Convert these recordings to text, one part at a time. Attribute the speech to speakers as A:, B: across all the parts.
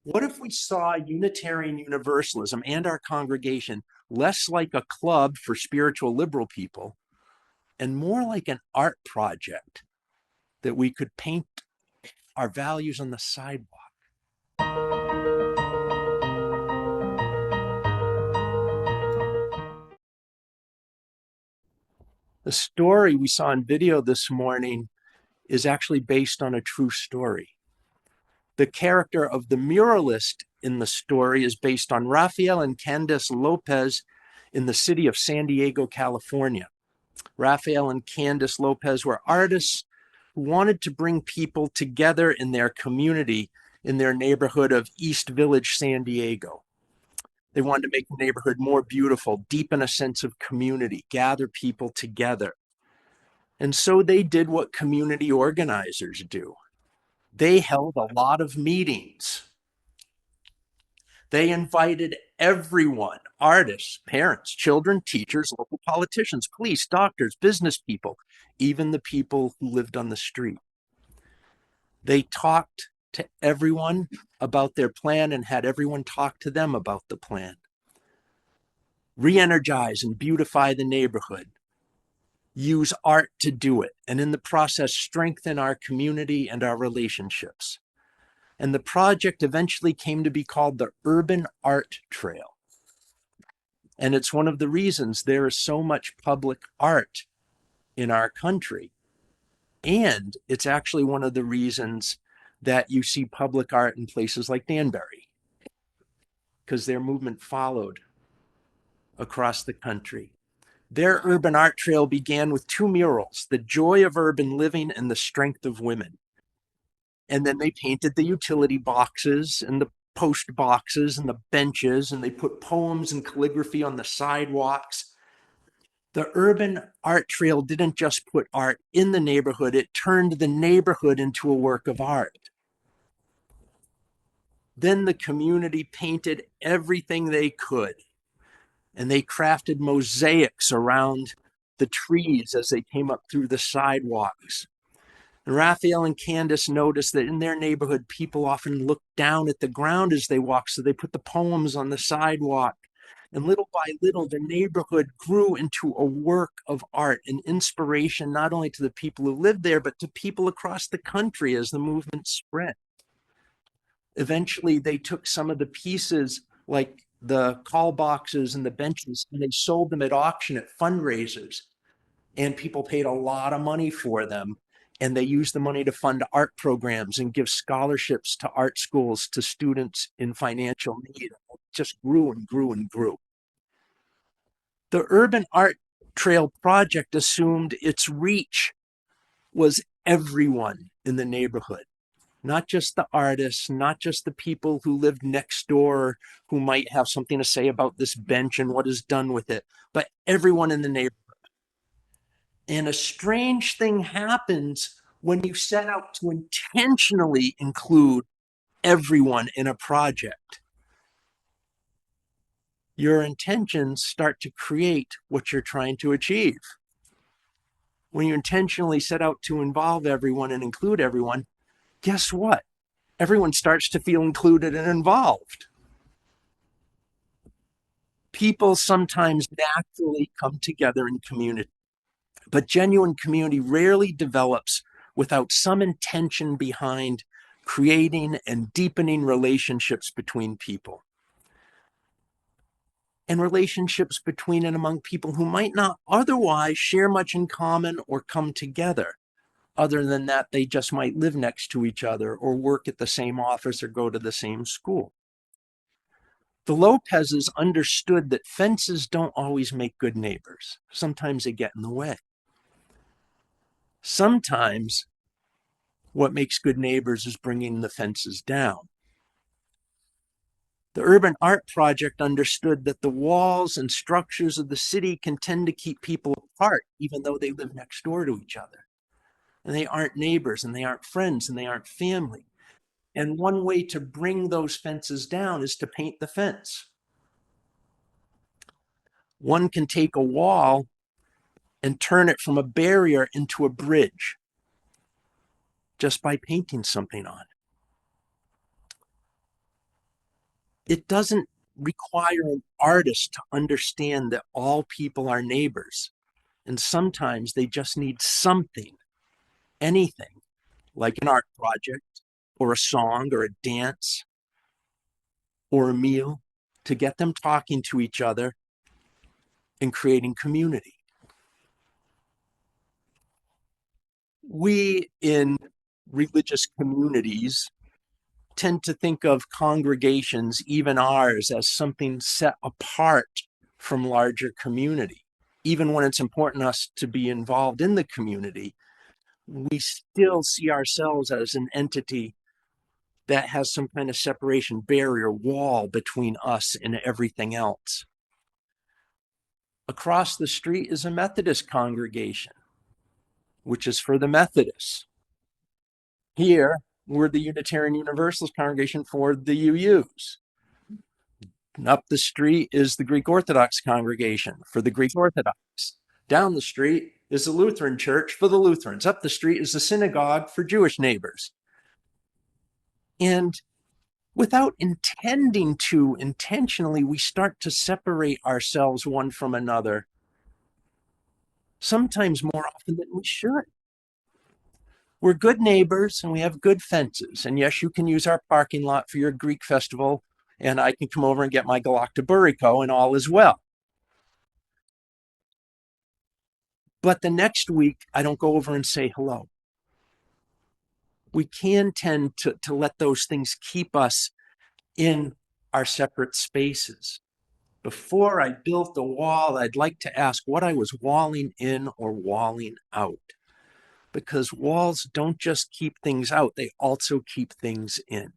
A: What if we saw Unitarian Universalism and our congregation less like a club for spiritual liberal people and more like an art project that we could paint our values on the sidewalk? The story we saw in video this morning is actually based on a true story. The character of the muralist in the story is based on Rafael and Candace Lopez in the city of San Diego, California. Rafael and Candace Lopez were artists who wanted to bring people together in their community in their neighborhood of East Village, San Diego. They wanted to make the neighborhood more beautiful, deepen a sense of community, gather people together. And so they did what community organizers do. They held a lot of meetings. They invited everyone, artists, parents, children, teachers, local politicians, police, doctors, business people, even the people who lived on the street. They talked to everyone about their plan and had everyone talk to them about the plan. Re-energize and beautify the neighborhood. Use art to do it, and in the process, strengthen our community and our relationships. And the project eventually came to be called the Urban Art Trail. And it's one of the reasons there is so much public art in our country. And it's actually one of the reasons that you see public art in places like Danbury, because their movement followed across the country. Their urban art trail began with two murals, The Joy of Urban Living and The Strength of Women. And then they painted the utility boxes and the post boxes and the benches, and they put poems and calligraphy on the sidewalks. The urban art trail didn't just put art in the neighborhood, it turned the neighborhood into a work of art. Then the community painted everything they could, and they crafted mosaics around the trees as they came up through the sidewalks. And Raphael and Candace noticed that in their neighborhood, people often looked down at the ground as they walked, so they put the poems on the sidewalk. And little by little, the neighborhood grew into a work of art, an inspiration not only to the people who lived there, but to people across the country as the movement spread. Eventually, they took some of the pieces, like the call boxes and the benches, and they sold them at auction at fundraisers. And people paid a lot of money for them. And they used the money to fund art programs and give scholarships to art schools to students in financial need. It just grew and grew and grew. The Urban Art Trail project assumed its reach was everyone in the neighborhood, not just the artists, not just the people who lived next door who might have something to say about this bench and what is done with it, but everyone in the neighborhood. And a strange thing happens when you set out to intentionally include everyone in a project. Your intentions start to create what you're trying to achieve. When you intentionally set out to involve everyone and include everyone, guess what? Everyone starts to feel included and involved. People sometimes naturally come together in community, but genuine community rarely develops without some intention behind creating and deepening relationships between people. And relationships between and among people who might not otherwise share much in common or come together. Other than that, they just might live next to each other or work at the same office or go to the same school. The Lopezes understood that fences don't always make good neighbors. Sometimes they get in the way. Sometimes what makes good neighbors is bringing the fences down. The Urban Art Project understood that the walls and structures of the city can tend to keep people apart, even though they live next door to each other. And they aren't neighbors, and they aren't friends, and they aren't family. And one way to bring those fences down is to paint the fence. One can take a wall and turn it from a barrier into a bridge just by painting something on. It doesn't require an artist to understand that all people are neighbors. And sometimes they just need something, anything, like an art project or a song or a dance or a meal to get them talking to each other and creating community. We in religious communities tend to think of congregations, even ours, as something set apart from larger community. Even when it's important to us to be involved in the community, we still see ourselves as an entity that has some kind of separation barrier wall between us and everything else. Across the street is a Methodist congregation, which is for the Methodists. Here, we're the Unitarian Universalist congregation for the UUs. And up the street is the Greek Orthodox congregation for the Greek Orthodox. Down the street is the Lutheran church for the Lutherans. Up the street is the synagogue for Jewish neighbors. And without intending to, intentionally, we start to separate ourselves one from another, sometimes more often than we should. We're good neighbors and we have good fences. And yes, you can use our parking lot for your Greek festival, and I can come over and get my galactoburrito, and all is well. But the next week, I don't go over and say hello. We can tend to let those things keep us in our separate spaces. Before I built the wall, I'd like to ask what I was walling in or walling out. Because walls don't just keep things out, they also keep things in.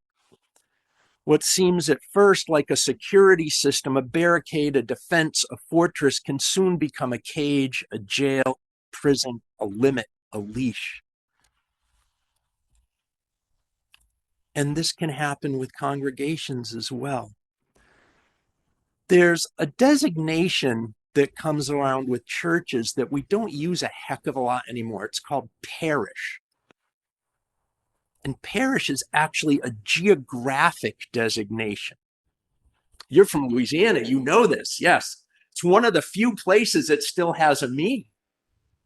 A: What seems at first like a security system, a barricade, a defense, a fortress, can soon become a cage, a jail, prison, a limit, a leash. And this can happen with congregations as well. There's a designation that comes around with churches that we don't use a heck of a lot anymore. It's called parish. And parish is actually a geographic designation. You're from Louisiana, you know this. Yes. It's one of the few places that still has a meaning.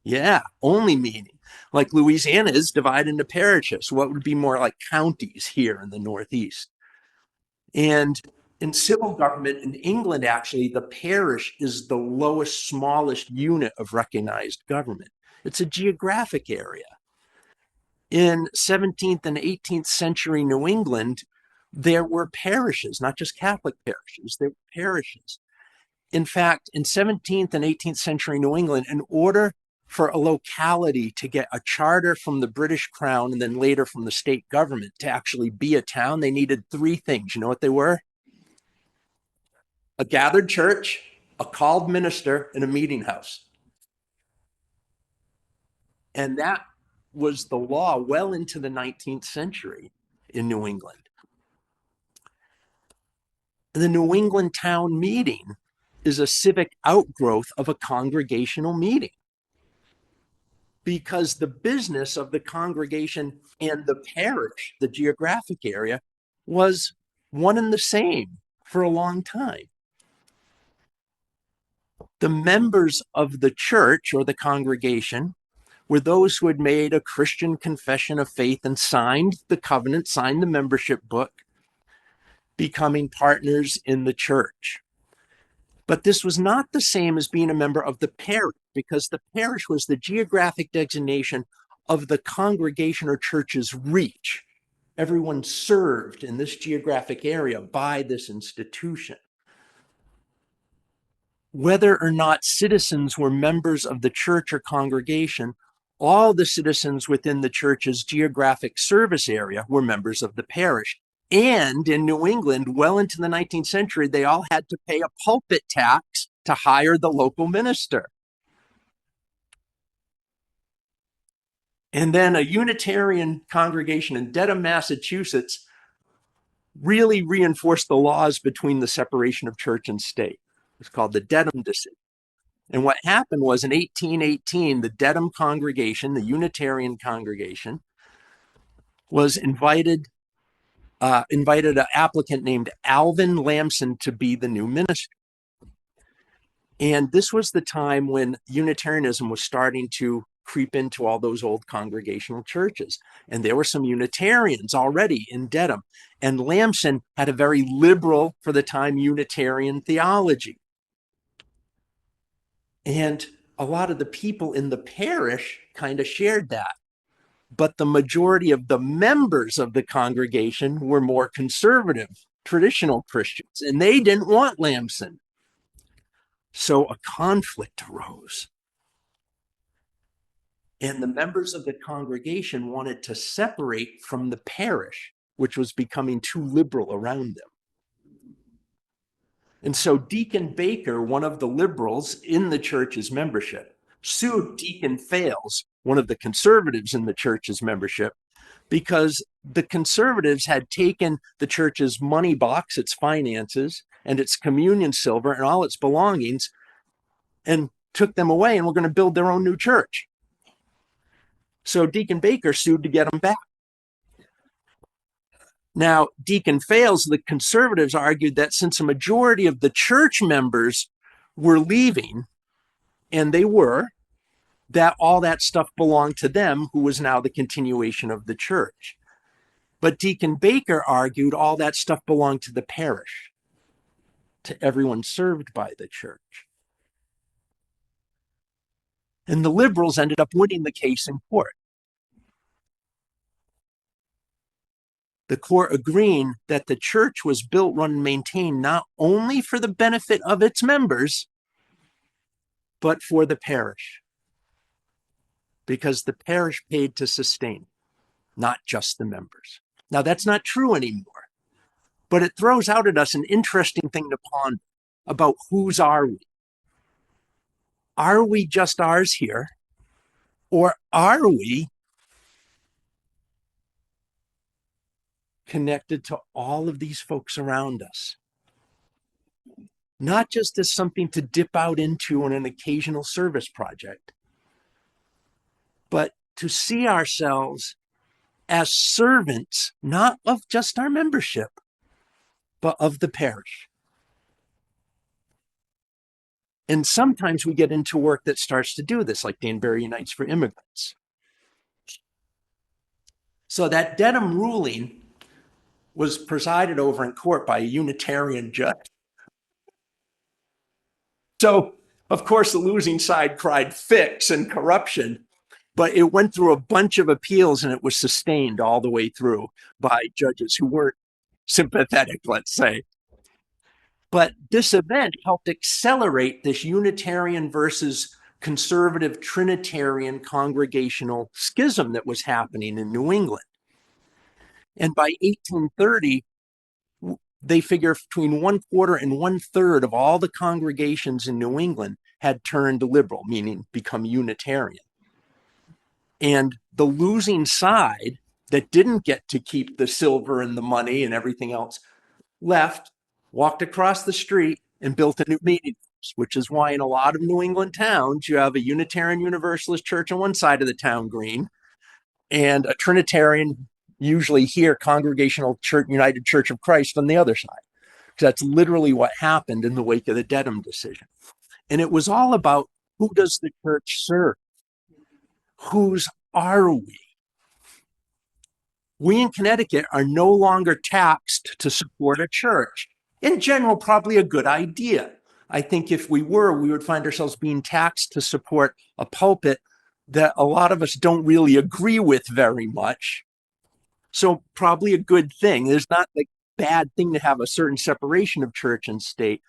A: Yeah, only meaning. Like Louisiana is divided into parishes, what would be more like counties here in the Northeast. And in civil government in England, actually, the parish is the lowest, smallest unit of recognized government. It's a geographic area. In 17th and 18th century New England, there were parishes, not just Catholic parishes, there were parishes. In fact, in 17th and 18th century New England, in order for a locality to get a charter from the British Crown and then later from the state government to actually be a town, they needed three things. You know what they were? A gathered church, a called minister, and a meeting house. And that was the law well into the 19th century in New England. The New England town meeting is a civic outgrowth of a congregational meeting, because the business of the congregation and the parish, the geographic area, was one and the same for a long time. The members of the church or the congregation were those who had made a Christian confession of faith and signed the covenant, signed the membership book, becoming partners in the church. But this was not the same as being a member of the parish, because the parish was the geographic designation of the congregation or church's reach. Everyone served in this geographic area by this institution. Whether or not citizens were members of the church or congregation, all the citizens within the church's geographic service area were members of the parish. And in New England, well into the 19th century, they all had to pay a pulpit tax to hire the local minister. And then a Unitarian congregation in Dedham, Massachusetts, really reinforced the laws between the separation of church and state. It's called the Dedham Decision. And what happened was in 1818, the Dedham congregation, the Unitarian congregation, was invited invited an applicant named Alvin Lamson to be the new minister. And this was the time when Unitarianism was starting to creep into all those old congregational churches. And there were some Unitarians already in Dedham. And Lamson had a very liberal, for the time, Unitarian theology. And a lot of the people in the parish kind of shared that. But the majority of the members of the congregation were more conservative, traditional Christians, and they didn't want Lamson. So a conflict arose. And the members of the congregation wanted to separate from the parish, which was becoming too liberal around them. And so Deacon Baker, one of the liberals in the church's membership, sued Deacon Fales, one of the conservatives in the church's membership, because the conservatives had taken the church's money box, its finances, and its communion silver and all its belongings and took them away and were going to build their own new church. So Deacon Baker sued to get them back. Now, Deacon Fales, the conservatives, argued that since a majority of the church members were leaving, and they were, that all that stuff belonged to them, who was now the continuation of the church. But Deacon Baker argued all that stuff belonged to the parish, to everyone served by the church. And the liberals ended up winning the case in court. The court agreeing that the church was built, run, and maintained not only for the benefit of its members, but for the parish. Because the parish paid to sustain, not just the members. Now, that's not true anymore, but it throws out at us an interesting thing to ponder about whose are we? Are we just ours here? Or are we connected to all of these folks around us? Not just as something to dip out into on an occasional service project, but to see ourselves as servants, not of just our membership, but of the parish. And sometimes we get into work that starts to do this, like Danbury Unites for Immigrants. So that Dedham ruling was presided over in court by a Unitarian judge. So, of course, the losing side cried fix and corruption, but it went through a bunch of appeals and it was sustained all the way through by judges who weren't sympathetic, let's say. But this event helped accelerate this Unitarian versus conservative Trinitarian congregational schism that was happening in New England. And by 1830, they figure between 1/4 and 1/3 of all the congregations in New England had turned liberal, meaning become Unitarian. And the losing side that didn't get to keep the silver and the money and everything else left, walked across the street and built a new meeting house, which is why in a lot of New England towns, you have a Unitarian Universalist church on one side of the town green and a Trinitarian, usually here, Congregational Church, United Church of Christ on the other side. Because that's literally what happened in the wake of the Dedham decision. And it was all about, who does the church serve? Whose are we? We in Connecticut are no longer taxed to support a church. In general, probably a good idea. I think if we were, we would find ourselves being taxed to support a pulpit that a lot of us don't really agree with very much. So probably a good thing. There's not a bad thing to have a certain separation of church and state.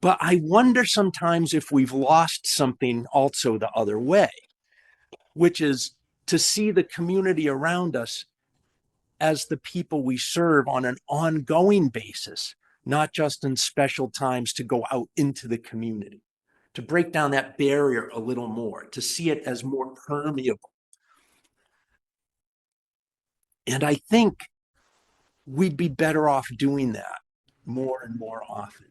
A: But I wonder sometimes if we've lost something also the other way, which is to see the community around us as the people we serve on an ongoing basis, not just in special times to go out into the community, to break down that barrier a little more, to see it as more permeable. And I think we'd be better off doing that more and more often.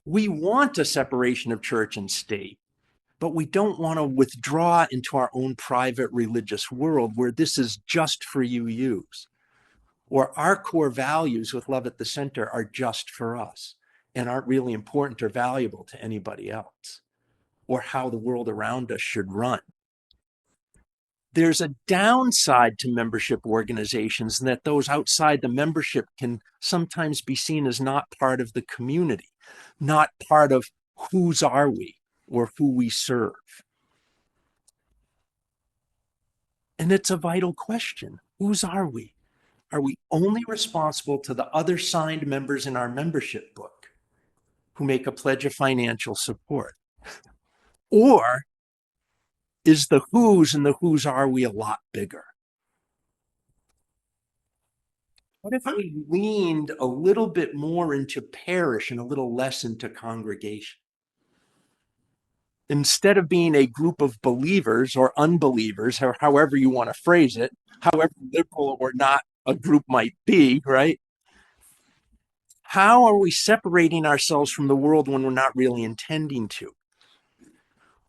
A: We want a separation of church and state, but we don't want to withdraw into our own private religious world where this is just for you use. or our core values with love at the center are just for us and aren't really important or valuable to anybody else, or how the world around us should run. There's a downside to membership organizations, and that those outside the membership can sometimes be seen as not part of the community, not part of whose are we or who we serve. And it's a vital question. Whose are we? Are we only responsible to the other signed members in our membership book who make a pledge of financial support? Or is the whose and the whose are we a lot bigger? What if we leaned a little bit more into parish and a little less into congregation? Instead of being a group of believers or unbelievers, or however you want to phrase it, however liberal or not a group might be, right? How are we separating ourselves from the world when we're not really intending to?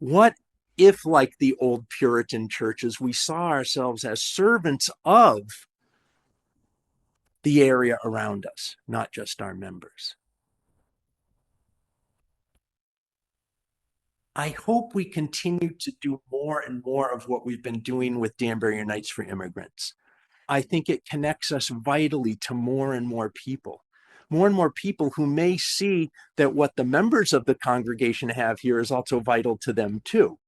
A: What if, like the old Puritan churches, we saw ourselves as servants of the area around us, not just our members? I hope we continue to do more and more of what we've been doing with Danbury Nights for Immigrants. I think it connects us vitally to more and more people. More and more people who may see that what the members of the congregation have here is also vital to them too.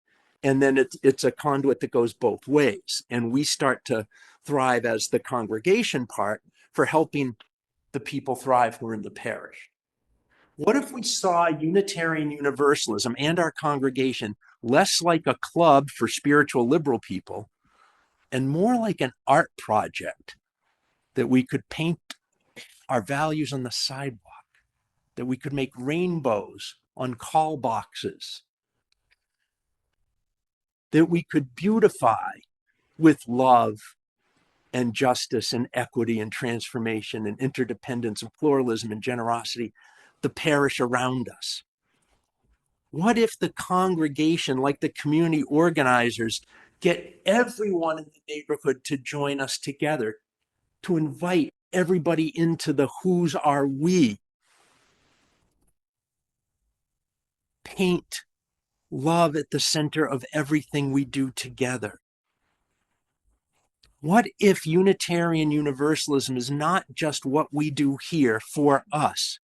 A: And then it's a conduit that goes both ways. And we start to thrive as the congregation part for helping the people thrive who are in the parish. What if we saw Unitarian Universalism and our congregation less like a club for spiritual liberal people and more like an art project that we could paint our values on the sidewalk, that we could make rainbows on call boxes, that we could beautify with love and justice and equity and transformation and interdependence and pluralism and generosity the parish around us? What if the congregation, like the community organizers, get everyone in the neighborhood to join us together, to invite everybody into the whose are we? Paint love at the center of everything we do together. What if Unitarian Universalism is not just what we do here for us,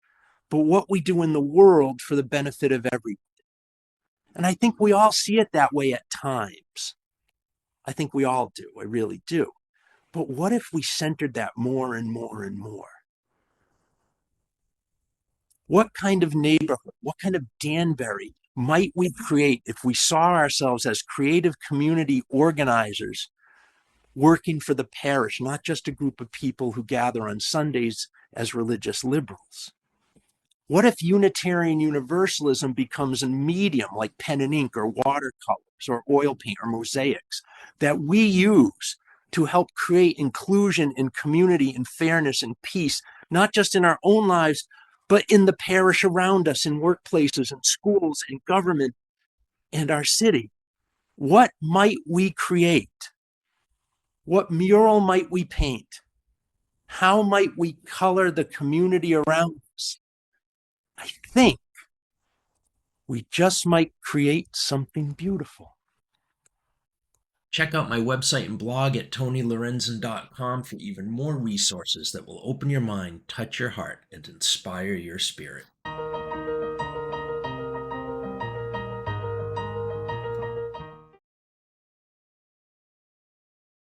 A: but what we do in the world for the benefit of everyone? And I think we all see it that way at times. I think we all do. I really do. But what if we centered that more and more and more? What kind of neighborhood, what kind of Danbury might we create if we saw ourselves as creative community organizers working for the parish, not just a group of people who gather on Sundays as religious liberals? What if Unitarian Universalism becomes a medium like pen and ink or watercolors or oil paint or mosaics that we use to help create inclusion and community and fairness and peace, not just in our own lives, but in the parish around us, in workplaces and schools and government and our city? What might we create? What mural might we paint? How might we color the community around us? I think we just might create something beautiful. Check out my website and blog at tonylorenzen.com for even more resources that will open your mind, touch your heart, and inspire your spirit.